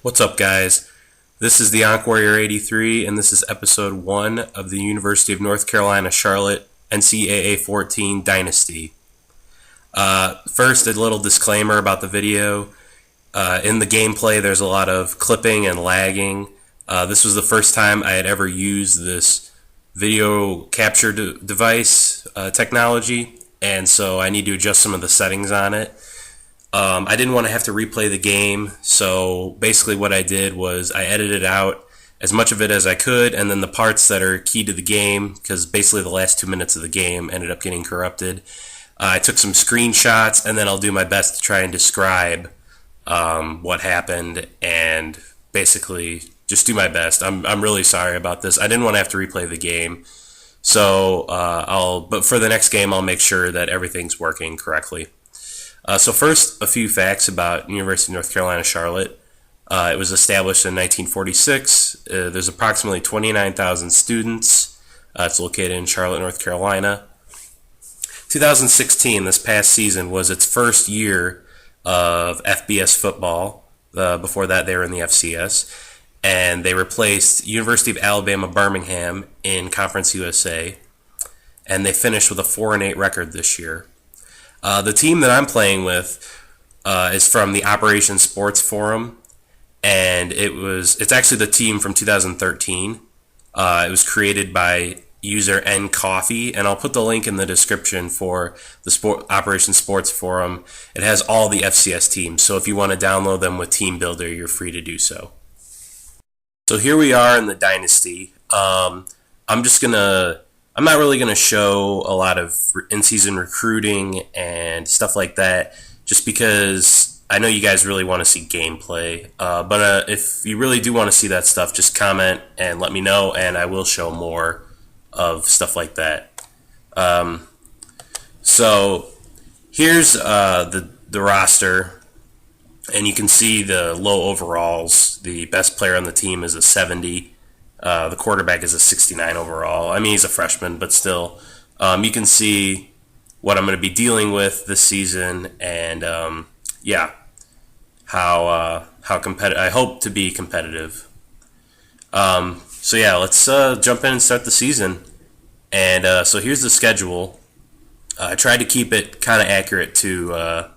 What's up, guys? This is the Warrior 83, and this is episode 1 of the University of North Carolina Charlotte Ncaa 14 Dynasty. First, a little disclaimer about the video. In the gameplay, there's a lot of clipping and lagging. This was the first time I had ever used this video capture device technology, and so I need to adjust some of the settings on it. I didn't want to have to replay the game, so basically what I did was I edited out as much of it as I could, and then the parts that are key to the game, because basically the last 2 minutes of the game ended up getting corrupted. I took some screenshots, and then I'll do my best to try and describe what happened, and basically just do my best. I'm really sorry about this. I didn't want to have to replay the game, so but for the next game I'll make sure that everything's working correctly. So first, a few facts about University of North Carolina Charlotte. It was established in 1946. There's approximately 29,000 students. It's located in Charlotte, North Carolina. 2016, this past season, was its first year of FBS football. Before that, they were in the FCS. And they replaced University of Alabama Birmingham in Conference USA. And they finished with a 4-8 record this year. The team that I'm playing with is from the Operation Sports Forum, and it's actually the team from 2013. It was created by user Ncaa, and I'll put the link in the description for the Operation Sports Forum. It has all the FCS teams, so if you want to download them with Team Builder, you're free to do so. So here we are in the Dynasty. I'm not really going to show a lot of in-season recruiting and stuff like that, just because I know you guys really want to see gameplay. But if you really do want to see that stuff, just comment and let me know, and I will show more of stuff like that. So here's the roster, and you can see the low overalls. The best player on the team is a 70. The quarterback is a 69 overall. I mean, he's a freshman, but still. You can see what I'm going to be dealing with this season, and how competitive. I hope to be competitive. So yeah, let's jump in and start the season. And so here's the schedule. I tried to keep it kind of accurate to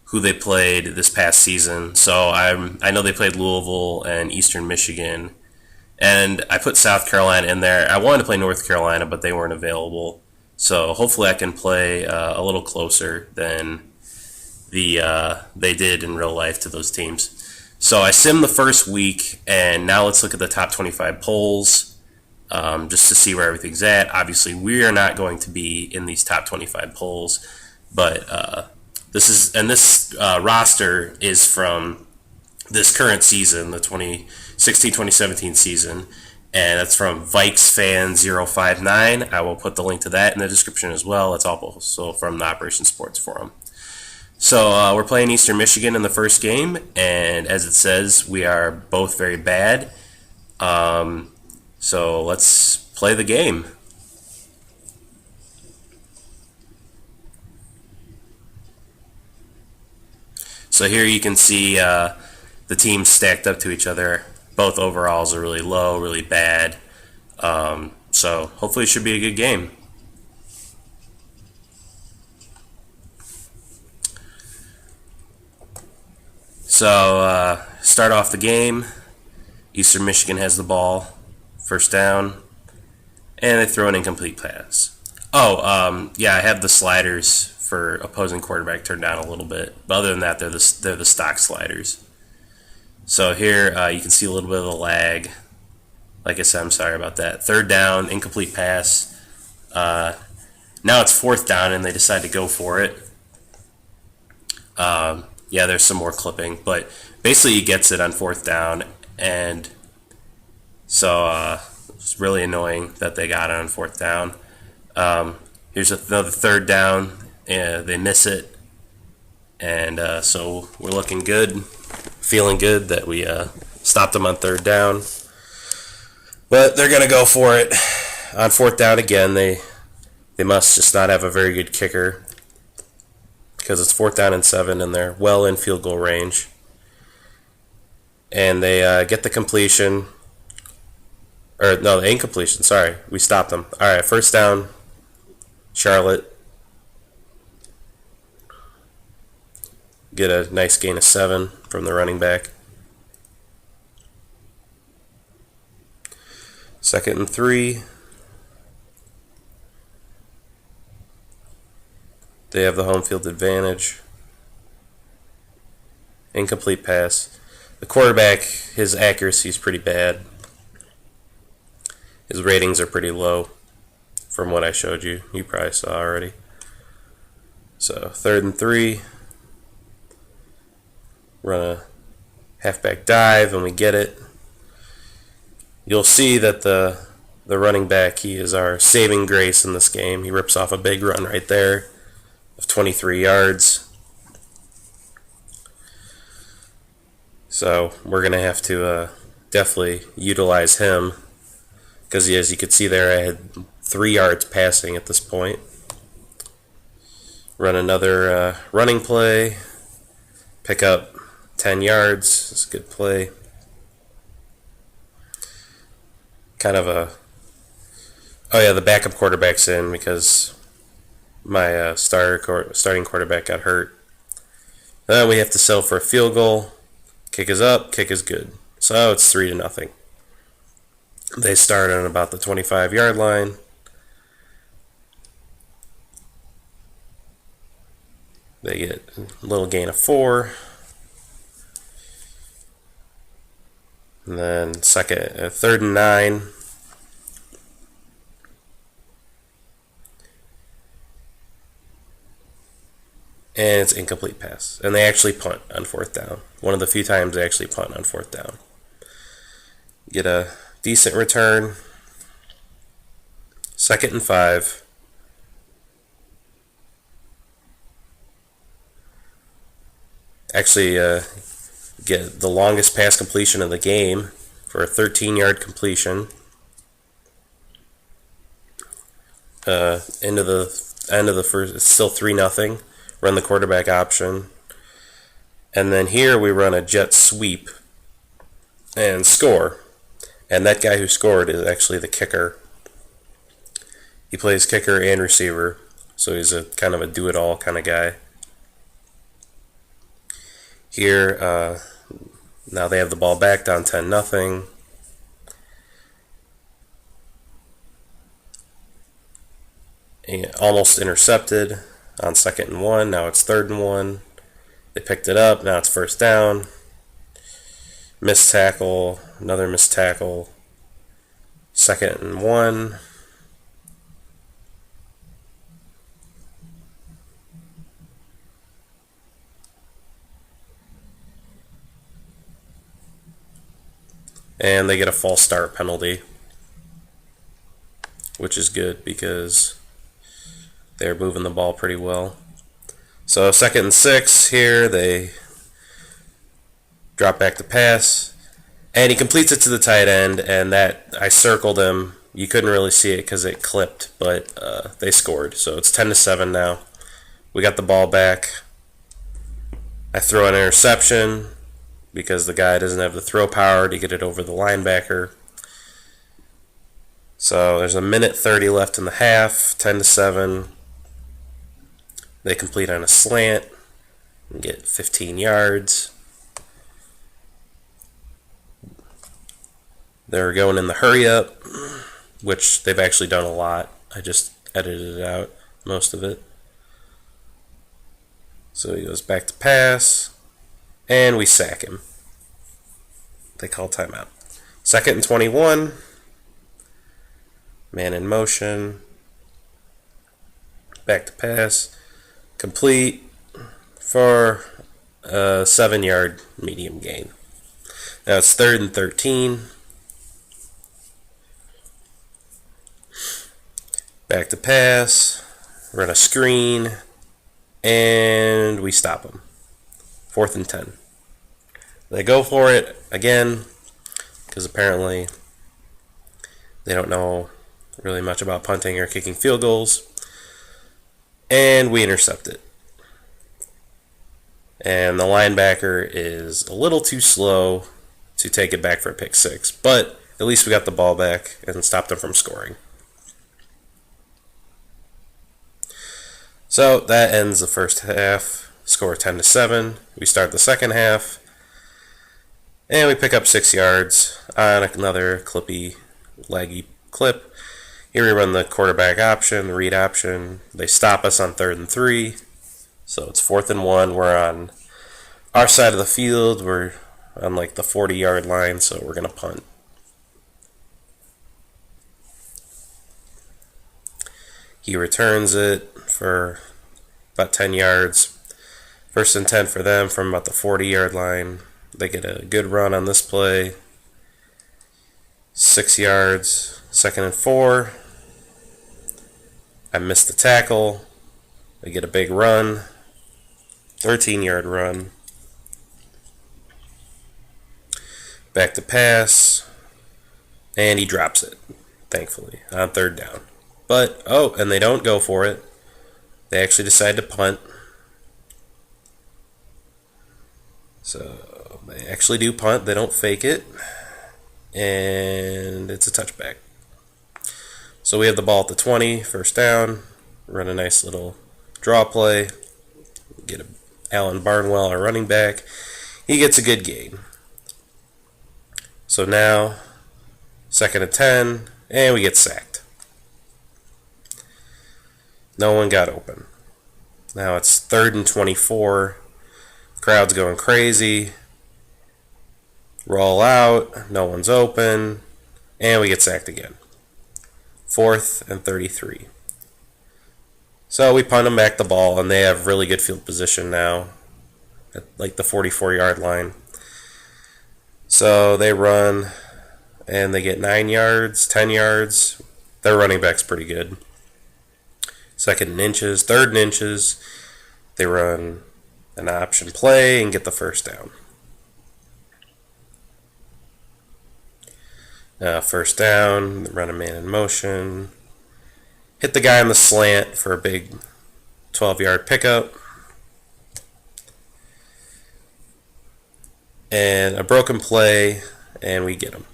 who they played this past season. So I know they played Louisville and Eastern Michigan. And I put South Carolina in there. I wanted to play North Carolina, but they weren't available. So hopefully I can play a little closer than they did in real life to those teams. So I simmed the first week, and now let's look at the top 25 polls just to see where everything's at. Obviously, we are not going to be in these top 25 polls, but this roster is from this current season, the 2016-2017 season, and that's from VikesFan059. I will put the link to that in the description as well. It's also from the Operation Sports Forum. So we're playing Eastern Michigan in the first game, and as it says, we are both very bad. So let's play the game. So here you can see the teams stacked up to each other. Both overalls are really low, really bad. So hopefully it should be a good game. So start off the game. Eastern Michigan has the ball. First down. And they throw an incomplete pass. Yeah, I have the sliders for opposing quarterback turned down a little bit. But other than that, they're the stock sliders. So here you can see a little bit of the lag. Like I said, I'm sorry about that. Third down, incomplete pass. Now it's fourth down, and they decide to go for it. Yeah, there's some more clipping, but basically he gets it on fourth down, and so it's really annoying that they got it on fourth down. Here's another third down, and they miss it, and so we're looking good. Feeling good that we stopped them on third down. But they're going to go for it on fourth down again. They must just not have a very good kicker, because it's 4th down and 7, and they're well in field goal range. and they get the completion. Or, no, the incompletion, sorry. We stopped them. Alright, first down, Charlotte. Get a nice gain of 7 from the running back. 2nd and 3. They have the home field advantage. Incomplete pass. The quarterback, his accuracy is pretty bad. His ratings are pretty low from what I showed you. You probably saw already. So 3rd and 3. Run a halfback dive and we get it. You'll see that the running back, he is our saving grace in this game. He rips off a big run right there of 23 yards. So we're going to have to definitely utilize him, because as you could see there, I had 3 yards passing at this point. Run another running play, pick up 10 yards. It's a good play. Kind of a... Oh yeah, the backup quarterback's in because my starting quarterback got hurt. Then we have to settle for a field goal. Kick is up, kick is good. So it's 3-0. They start on about the 25-yard line. They get a little gain of 4. And then 3rd and 9. And it's incomplete pass. And they actually punt on 4th down. One of the few times they actually punt on 4th down. Get a decent return. 2nd and 5. Actually, get the longest pass completion of the game for a 13-yard completion. End of the first, it's still 3-0. Run the quarterback option. And then here we run a jet sweep and score. And that guy who scored is actually the kicker. He plays kicker and receiver, so he's a kind of a do-it-all kind of guy. Here, now they have the ball back, down 10-0. Almost intercepted on 2nd and 1. Now it's 3rd and 1. They picked it up. Now it's 1st down. Missed tackle. Another missed tackle. 2nd and 1. And they get a false start penalty, which is good because they're moving the ball pretty well. So 2nd and 6 here, they drop back to pass, and he completes it to the tight end, and that I circled him. You couldn't really see it because it clipped, but they scored. So it's 10-7 now. We got the ball back. I throw an interception because the guy doesn't have the throw power to get it over the linebacker. So there's 1:30 left in the half, 10-7. They complete on a slant and get 15 yards. They're going in the hurry up, which they've actually done a lot. I just edited it out, most of it. So he goes back to pass, and we sack him. They call timeout. 2nd and 21. Man in motion. Back to pass. Complete for a 7-yard medium gain. Now it's 3rd and 13. Back to pass. Run a screen. And we stop them. 4th and 10. They go for it again because apparently they don't know really much about punting or kicking field goals. And we intercept it. And the linebacker is a little too slow to take it back for a pick six. But at least we got the ball back and stopped them from scoring. So that ends the first half. Score 10-7. We start the second half. And we pick up 6 yards on another clippy, laggy clip. Here we run the quarterback option, the read option. They stop us on 3rd and 3. So it's 4th and 1. We're on our side of the field. We're on like the 40-yard line, so we're going to punt. He returns it for about 10 yards. 1st and 10 for them from about the 40-yard line. They get a good run on this play. 6 yards. 2nd and 4. I missed the tackle. They get a big run. 13-yard run. Back to pass. And he drops it, thankfully, on 3rd down. But, and they don't go for it. They actually decide to punt. So they actually do punt. They don't fake it. And it's a touchback. So we have the ball at the 20, 1st down. Run a nice little draw play. Get Alan Barnwell, our running back. He gets a good gain. So now, 2nd and 10, and we get sacked. No one got open. Now it's 3rd and 24. Crowd's going crazy. Roll out. No one's open. And we get sacked again. 4th and 33. So we punt them back the ball, and they have really good field position now at like the 44-yard line. So they run, and they get 9 yards, 10 yards. Their running back's pretty good. 2nd and inches, 3rd and inches. They run an option play and get the 1st down. 1st down, run a man in motion. Hit the guy on the slant for a big 12-yard pickup. And a broken play, and we get him.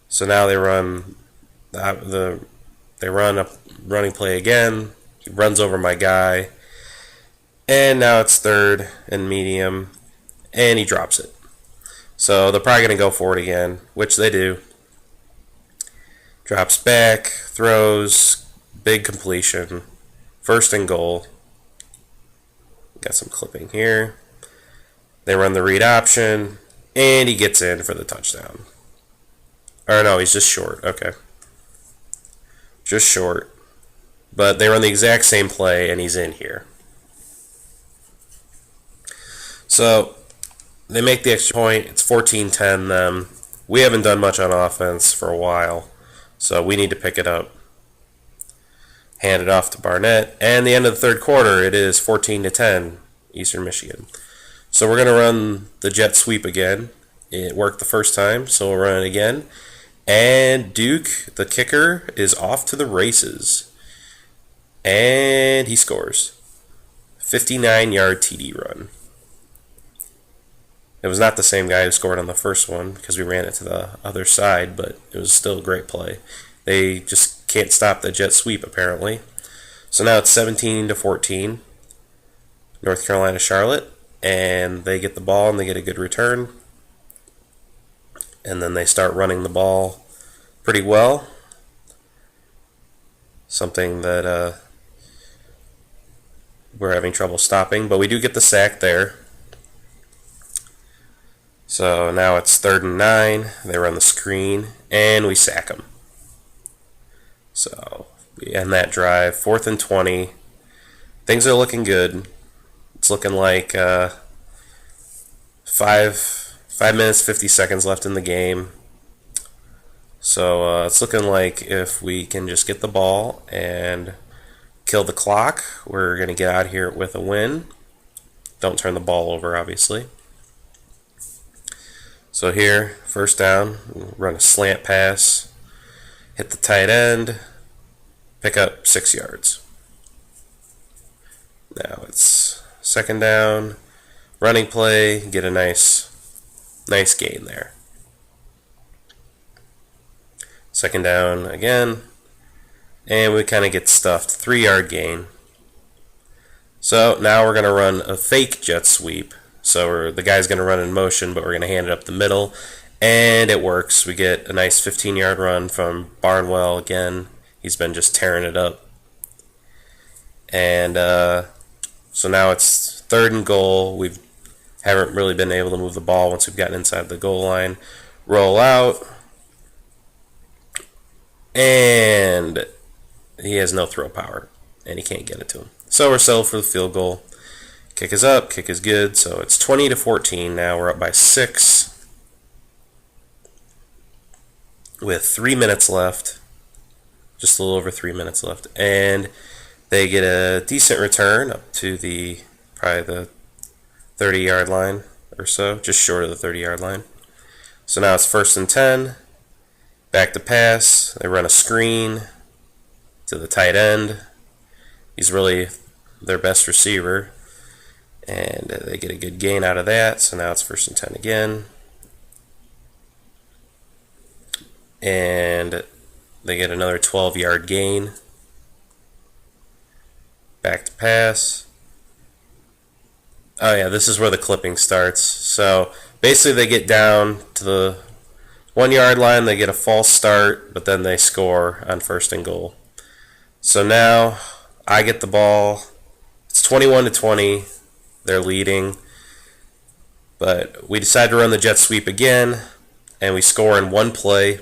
So now they run a running play again. He runs over my guy. And now it's 3rd and medium, and he drops it. So they're probably going to go for it again, which they do. Drops back, throws, big completion, 1st and goal. Got some clipping here. They run the read option, and he gets in for the touchdown. Or no, he's just short. Okay. Just short. But they run the exact same play, and he's in here. So they make the extra point. It's 14-10 them. We haven't done much on offense for a while, so we need to pick it up. Hand it off to Barnett. And the end of the 3rd quarter, it is 14-10, Eastern Michigan. So we're going to run the jet sweep again. It worked the first time, so we'll run it again. And Duke, the kicker, is off to the races. And he scores. 59-yard TD run. It was not the same guy who scored on the first one because we ran it to the other side, but it was still a great play. They just can't stop the jet sweep, apparently. So now it's 17-14, North Carolina, Charlotte, and they get the ball and they get a good return. And then they start running the ball pretty well. Something that we're having trouble stopping, but we do get the sack there. So now it's 3rd and 9. They run the screen, and we sack them. So we end that drive. 4th and 20. Things are looking good. It's looking like 5 minutes, 50 seconds left in the game. So it's looking like if we can just get the ball and kill the clock, we're going to get out here with a win. Don't turn the ball over, obviously. So here, 1st down, run a slant pass, hit the tight end, pick up 6 yards. Now it's 2nd down, running play, get a nice gain there. Second down again. And we kind of get stuffed. 3-yard gain. So now we're going to run a fake jet sweep. So the guy's going to run in motion, but we're going to hand it up the middle. And it works. We get a nice 15-yard run from Barnwell again. He's been just tearing it up. And so now it's 3rd and goal. We haven't really been able to move the ball once we've gotten inside the goal line. Roll out. And he has no throw power. And he can't get it to him. So we're settled for the field goal. Kick is up. Kick is good. So it's 20-14 now. We're up by 6. With 3 minutes left. Just a little over 3 minutes left. And they get a decent return up to probably the 30-yard line or so. Just short of the 30-yard line. So now it's 1st and 10. Back to pass. They run a screen to the tight end. He's really their best receiver. And they get a good gain out of that. So now it's 1st and 10 again. And they get another 12-yard gain. Back to pass. Oh yeah, this is where the clipping starts. So basically they get down to the 1-yard line, they get a false start, but then they score on 1st and goal. So now I get the ball. It's 21-20. They're leading. But we decide to run the jet sweep again, and we score in one play.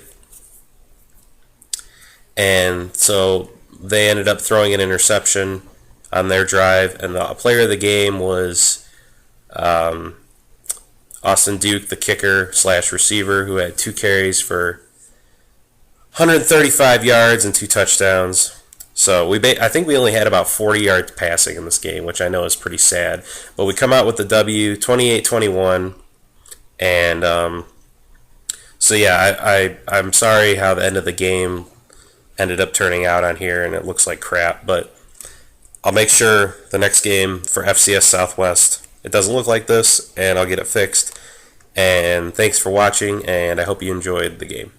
And so they ended up throwing an interception on their drive, and the player of the game was Austin Duke, the kicker / receiver, who had 2 carries for 135 yards and 2 touchdowns. So I think we only had about 40 yards passing in this game, which I know is pretty sad. But we come out with the W, 28-21, and so yeah, I'm sorry how the end of the game ended up turning out on here, and it looks like crap, but I'll make sure the next game for FCS Southwest it doesn't look like this, and I'll get it fixed. And thanks for watching, and I hope you enjoyed the game.